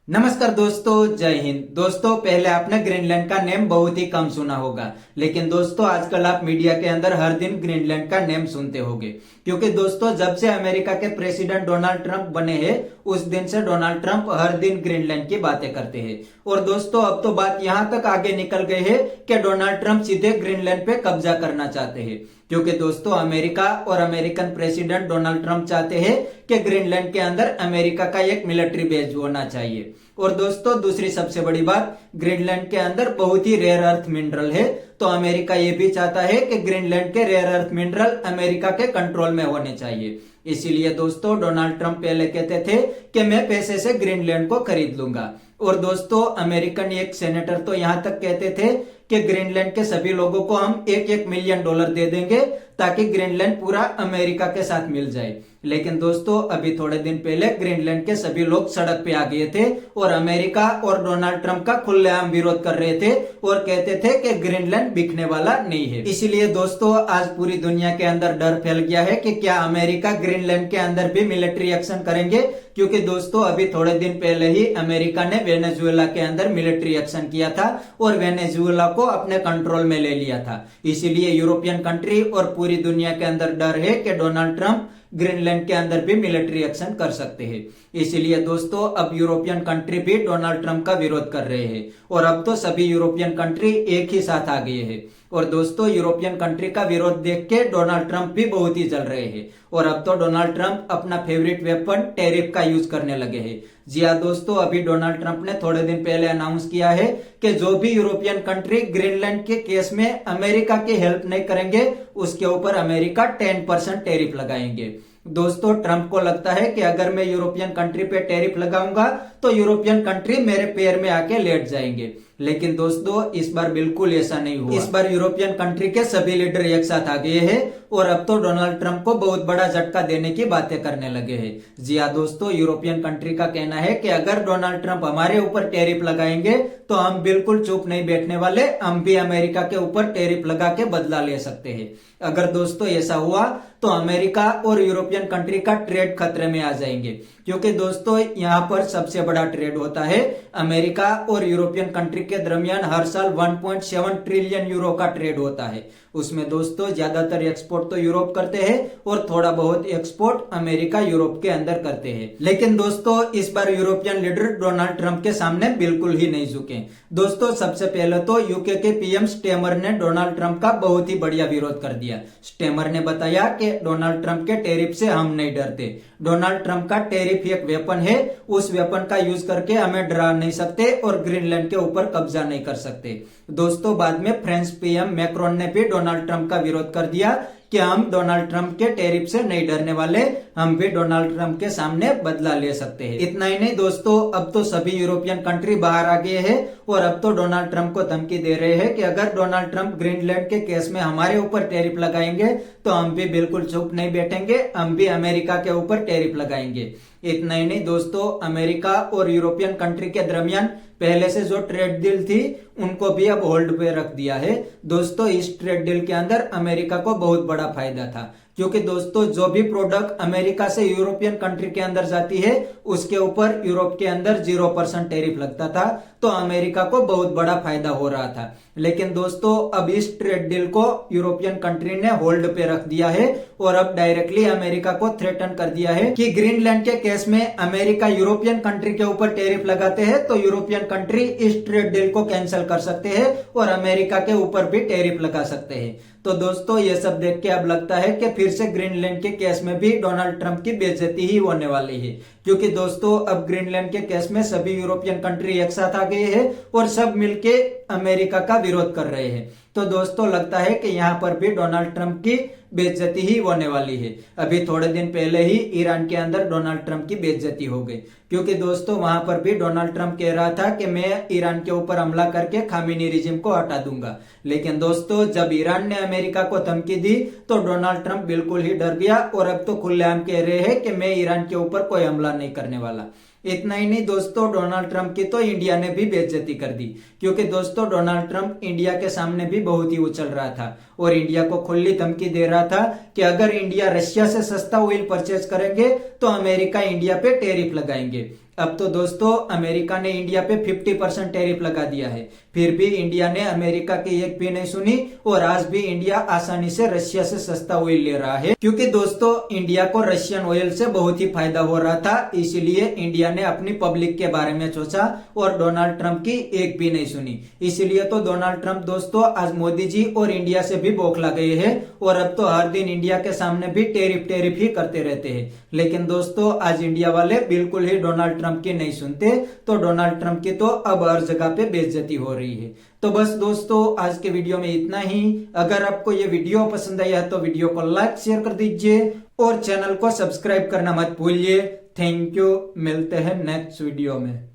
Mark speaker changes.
Speaker 1: नमस्कार दोस्तों, जय हिंद। दोस्तों, पहले आपने ग्रीनलैंड का नेम बहुत ही कम सुना होगा, लेकिन दोस्तों आजकल आप मीडिया के अंदर हर दिन ग्रीनलैंड का नेम सुनते होंगे। क्योंकि दोस्तों जब से अमेरिका के प्रेसिडेंट डोनाल्ड ट्रंप बने हैं, उस दिन से डोनाल्ड ट्रंप हर दिन ग्रीनलैंड की बातें करते हैं। और दोस्तों अब तो बात यहां तक आगे निकल गई है कि डोनाल्ड ट्रंप सीधे ग्रीनलैंड पे कब्जा करना चाहते हैं। क्योंकि दोस्तों अमेरिका और अमेरिकन प्रेसिडेंट डोनाल्ड ट्रंप चाहते हैं कि ग्रीनलैंड के अंदर अमेरिका का एक मिलिट्री बेस होना चाहिए। और दोस्तों दूसरी सबसे बड़ी बात, ग्रीनलैंड के अंदर बहुत ही रेयर अर्थ मिनरल है, तो अमेरिका ये भी चाहता है कि ग्रीनलैंड के रेयर अर्थ मिनरल अमेरिका के कंट्रोल में होने चाहिए। इसीलिए दोस्तों डोनाल्ड ट्रंप पहले कहते थे कि मैं पैसे से ग्रीनलैंड को खरीद लूंगा। और दोस्तों अमेरिकन एक सेनेटर तो यहां तक कहते थे कि ग्रीनलैंड के सभी लोगों को हम $1-1 मिलियन दे देंगे ताकि ग्रीनलैंड पूरा अमेरिका के साथ मिल जाए। लेकिन दोस्तों अभी थोड़े दिन पहले ग्रीनलैंड के सभी लोग सड़क पे आ गए थे और अमेरिका और डोनाल्ड ट्रंप का खुलेआम विरोध कर रहे थे और कहते थे कि ग्रीनलैंड बिकने वाला नहीं है। इसीलिए दोस्तों आज पूरी दुनिया के अंदर डर फैल गया है कि क्या अमेरिका ग्रीनलैंड के अंदर भी मिलिट्री एक्शन करेंगे। क्योंकि दोस्तों अभी थोड़े दिन पहले ही अमेरिका ने वेनेजुएला के अंदर मिलिट्री एक्शन किया था और वेनेजुएला को अपने कंट्रोल में ले लिया था। इसीलिए यूरोपियन कंट्री और पूरी दुनिया के अंदर डर है कि डोनाल्ड ट्रंप ग्रीनलैंड के अंदर भी मिलिट्री एक्शन कर सकते हैं। इसीलिए दोस्तों अब यूरोपियन कंट्री भी डोनाल्ड ट्रंप का विरोध कर रहे हैं और अब तो सभी यूरोपियन कंट्री एक ही साथ आ गए हैं। और दोस्तों यूरोपियन कंट्री का विरोध देख के डोनाल्ड ट्रंप भी बहुत ही जल रहे हैं और अब तो डोनाल्ड ट्रंप अपना फेवरेट वेपन टैरिफ का यूज करने लगे हैं। जी हाँ दोस्तों, अभी डोनाल्ड ट्रंप ने थोड़े दिन पहले अनाउंस किया है कि जो भी यूरोपियन कंट्री ग्रीनलैंड के केस में अमेरिका की हेल्प नहीं करेंगे उसके ऊपर अमेरिका 10% टैरिफ लगाएंगे। दोस्तों ट्रंप को लगता है कि अगर मैं यूरोपियन कंट्री पे टैरिफ लगाऊंगा तो यूरोपियन कंट्री मेरे पैर में आके लेट जाएंगे। लेकिन दोस्तों इस बार बिल्कुल ऐसा नहीं हुआ। इस बार यूरोपियन कंट्री के सभी लीडर एक साथ आ गए हैं और अब तो डोनाल्ड ट्रंप को बहुत बड़ा झटका देने की बातें करने लगे हैं। जी हाँ दोस्तों, यूरोपियन कंट्री का कहना है कि अगर डोनाल्ड ट्रंप हमारे ऊपर टैरिफ लगाएंगे तो हम बिल्कुल चुप नहीं बैठने वाले, हम भी अमेरिका के ऊपर टैरिफ लगा के बदला ले सकते हैं। अगर दोस्तों ऐसा हुआ तो अमेरिका और यूरोपियन कंट्री का ट्रेड खतरे में आ जाएंगे। क्योंकि दोस्तों यहाँ पर सबसे बड़ा ट्रेड होता है अमेरिका और यूरोपियन कंट्री के दरमियान हर साल 1.7 ट्रिलियन यूरो का ट्रेड होता है। उसमें दोस्तों ज्यादातर एक्सपोर्ट तो यूरोप करते हैं और थोड़ा बहुत एक्सपोर्ट अमेरिका यूरोप के अंदर करते हैं। लेकिन दोस्तों इस बार यूरोपियन लीडर डोनाल्ड ट्रंप के सामने बिल्कुल ही नहीं झुके। दोस्तों सबसे पहले तो यूके के पीएम स्टेमर ने डोनाल्ड ट्रंप का बहुत ही बढ़िया विरोध कर दिया। स्टेमर ने बताया कि डोनाल्ड ट्रंप के टैरिफ से हम नहीं डरते। डोनाल्ड ट्रंप का टैरिफ एक वेपन है, उस वेपन का यूज करके हमें डरा नहीं सकते और ग्रीनलैंड के ऊपर कब्जा नहीं कर सकते। दोस्तों बाद में फ्रेंच पीएम मैक्रोन ने भी डोनाल्ड ट्रंप का विरोध कर दिया कि हम डोनाल्ड ट्रंप के टैरिफ से नहीं डरने वाले, हम भी डोनाल्ड ट्रंप के सामने बदला ले सकते हैं। इतना ही नहीं दोस्तों, अब तो सभी यूरोपियन कंट्री बाहर आ गए हैं और अब तो डोनाल्ड ट्रंप को धमकी दे रहे हैं कि अगर डोनाल्ड ट्रंप ग्रीनलैंड के केस में हमारे ऊपर टैरिफ लगाएंगे तो हम भी बिल्कुल चुप नहीं बैठेंगे, हम भी अमेरिका के ऊपर टैरिफ लगाएंगे। इतना ही नहीं दोस्तों, अमेरिका और यूरोपियन कंट्री के दरमियान पहले से जो ट्रेड डील थी उनको भी अब होल्ड पे रख दिया है। दोस्तों इस ट्रेड डील के अंदर अमेरिका को बहुत बड़ा फायदा था, क्योंकि दोस्तों जो भी प्रोडक्ट अमेरिका से यूरोपियन कंट्री के अंदर जाती है उसके ऊपर यूरोप के अंदर 0% टैरिफ लगता था, तो अमेरिका को बहुत बड़ा फायदा हो रहा था। लेकिन दोस्तों अब इस ट्रेड डील को यूरोपियन कंट्री ने होल्ड पे रख दिया है और अब डायरेक्टली अमेरिका को थ्रेटन कर दिया है कि ग्रीनलैंड के केस में अमेरिका यूरोपियन कंट्री के ऊपर टैरिफ लगाते हैं तो यूरोपियन कंट्री इस ट्रेड डील को कैंसिल कर सकते हैं और अमेरिका के ऊपर भी टैरिफ लगा सकते हैं। तो दोस्तों ये सब देख के अब लगता है कि फिर से ग्रीनलैंड के केस में भी डोनाल्ड ट्रंप की बेइज्जती ही होने वाली है। क्योंकि दोस्तों अब ग्रीनलैंड के केस में सभी यूरोपियन कंट्री एक साथ आ गए हैं और सब मिलके अमेरिका का विरोध कर रहे हैं। तो दोस्तों लगता है कि यहाँ पर भी डोनाल्ड ट्रंप की बेइज्जती ही होने वाली है। अभी थोड़े दिन पहले ही ईरान के अंदर डोनाल्ड ट्रंप की बेइज्जती हो गई, क्योंकि दोस्तों वहां पर भी डोनाल्ड ट्रंप कह रहा था कि मैं ईरान के ऊपर हमला करके खामेनी रिजिम को हटा दूंगा। लेकिन दोस्तों जब ईरान ने अमेरिका को धमकी दी तो डोनाल्ड ट्रंप बिल्कुल ही डर गया और अब तो खुलेआम कह रहे हैं कि मैं ईरान के ऊपर कोई हमला नहीं करने वाला। इतना ही नहीं दोस्तों, डोनाल्ड ट्रंप की तो इंडिया ने भी बेइज्जती कर दी, क्योंकि दोस्तों डोनाल्ड ट्रंप इंडिया के सामने भी बहुत ही उछल रहा था और इंडिया को खुली धमकी दे रहा था कि अगर इंडिया रशिया से सस्ता ऑयल परचेज करेंगे तो अमेरिका इंडिया पे टैरिफ लगाएंगे। अब तो दोस्तों अमेरिका ने इंडिया पे 50% टैरिफ लगा दिया है, फिर भी इंडिया ने अमेरिका की एक भी नहीं सुनी और आज भी इंडिया आसानी से रशिया से सस्ता ऑयल ले रहा है, क्योंकि दोस्तों इंडिया को रशियन ऑयल से बहुत ही फायदा हो रहा था। इसीलिए इंडिया ने अपनी पब्लिक के बारे में सोचा और डोनाल्ड ट्रंप की एक भी नहीं सुनी। इसीलिए तो डोनाल्ड ट्रंप दोस्तों आज मोदी जी और इंडिया से भी बौखला गए हैं और अब तो हर दिन इंडिया के सामने भी टैरिफ ही करते रहते हैं। लेकिन दोस्तों आज इंडिया वाले बिल्कुल ही डोनाल्ड ट्रंप की नहीं सुनते, तो डोनाल्ड ट्रंप की तो अब हर जगह पे बेइज्जती हो रही है। तो बस दोस्तों आज के वीडियो में इतना ही। अगर आपको ये वीडियो पसंद आया है तो वीडियो को लाइक शेयर कर दीजिए और चैनल को सब्सक्राइब करना मत भूलिए। थैंक यू, मिलते हैं नेक्स्ट वीडियो में।